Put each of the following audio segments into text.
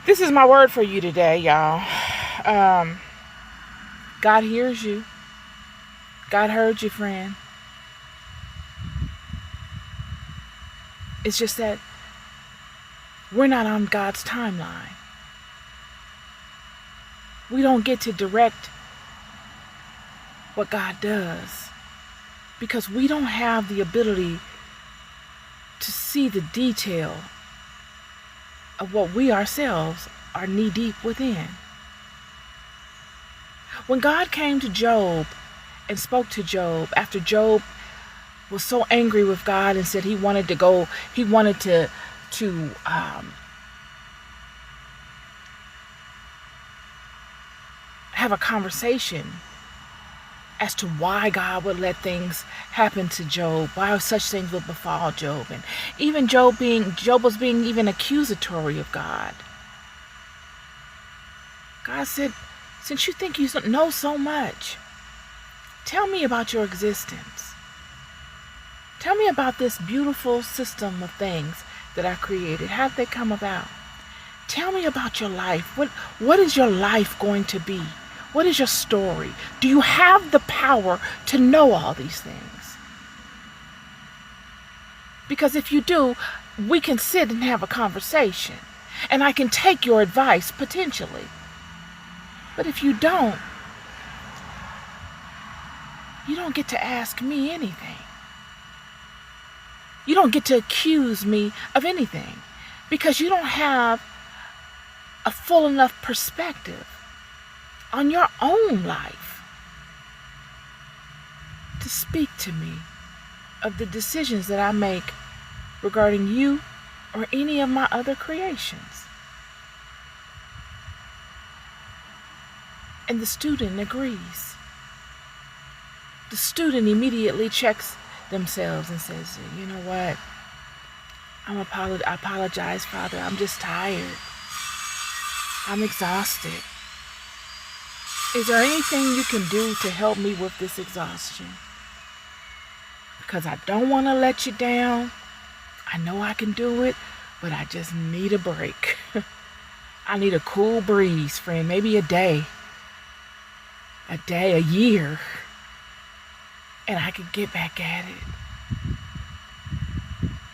This is my word for you today, y'all. God hears you. God heard you, friend. It's just that we're not on God's timeline. We don't get to direct what God does because we don't have the ability to see the detail of what we ourselves are knee deep within. When God came to Job and spoke to Job after Job was so angry with God and said he wanted to have a conversation as to why God would let things happen to Job, why such things would befall Job, and even Job was being even accusatory of God. God said, since you think you know so much, tell me about your existence. Tell me about this beautiful system of things that I created. How did they come about? Tell me about your life. What is your life going to be? What is your story? Do you have the power to know all these things? Because if you do, we can sit and have a conversation, and I can take your advice potentially. But if you don't get to ask me anything. You don't get to accuse me of anything because you don't have a full enough perspective on your own life to speak to me of the decisions that I make regarding you or any of my other creations. And the student agrees. The student immediately checks themselves and says, you know what? I apologize, Father. I'm just tired. I'm exhausted. Is there anything you can do to help me with this exhaustion? Because I don't want to let you down. I know I can do it, but I just need a break. I need a cool breeze, friend. Maybe a day, a year, and I can get back at it.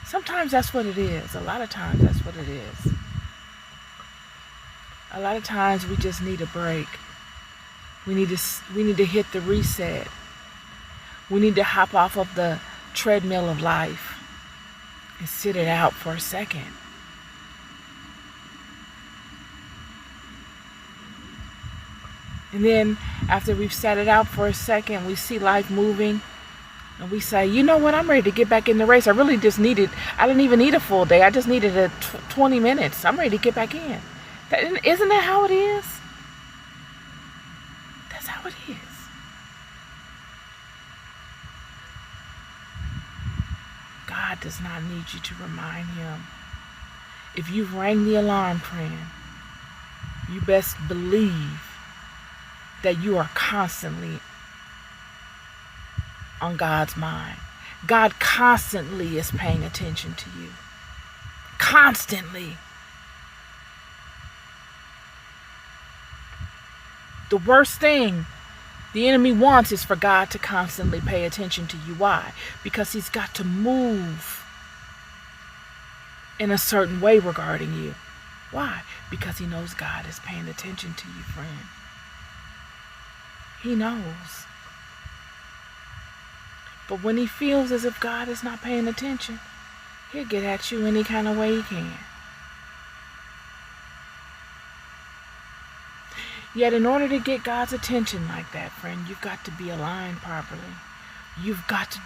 Sometimes that's what it is. A lot of times that's what it is. A lot of times we just need a break. We need to hit the reset. We need to hop off of the treadmill of life and sit it out for a second. And then after we've sat it out for a second, we see life moving and we say, you know what, I'm ready to get back in the race. I didn't even need a full day. I just needed 20 minutes. I'm ready to get back in. Isn't that how it is? That's how it is. God does not need you to remind him. If you've rang the alarm, friend, you best believe that you are constantly on God's mind. God constantly is paying attention to you. Constantly. The worst thing the enemy wants is for God to constantly pay attention to you. Why? Because he's got to move in a certain way regarding you. Why? Because he knows God is paying attention to you, friend. He knows. But when he feels as if God is not paying attention, he'll get at you any kind of way he can. Yet in order to get God's attention like that, friend, you've got to be aligned properly. You've got to do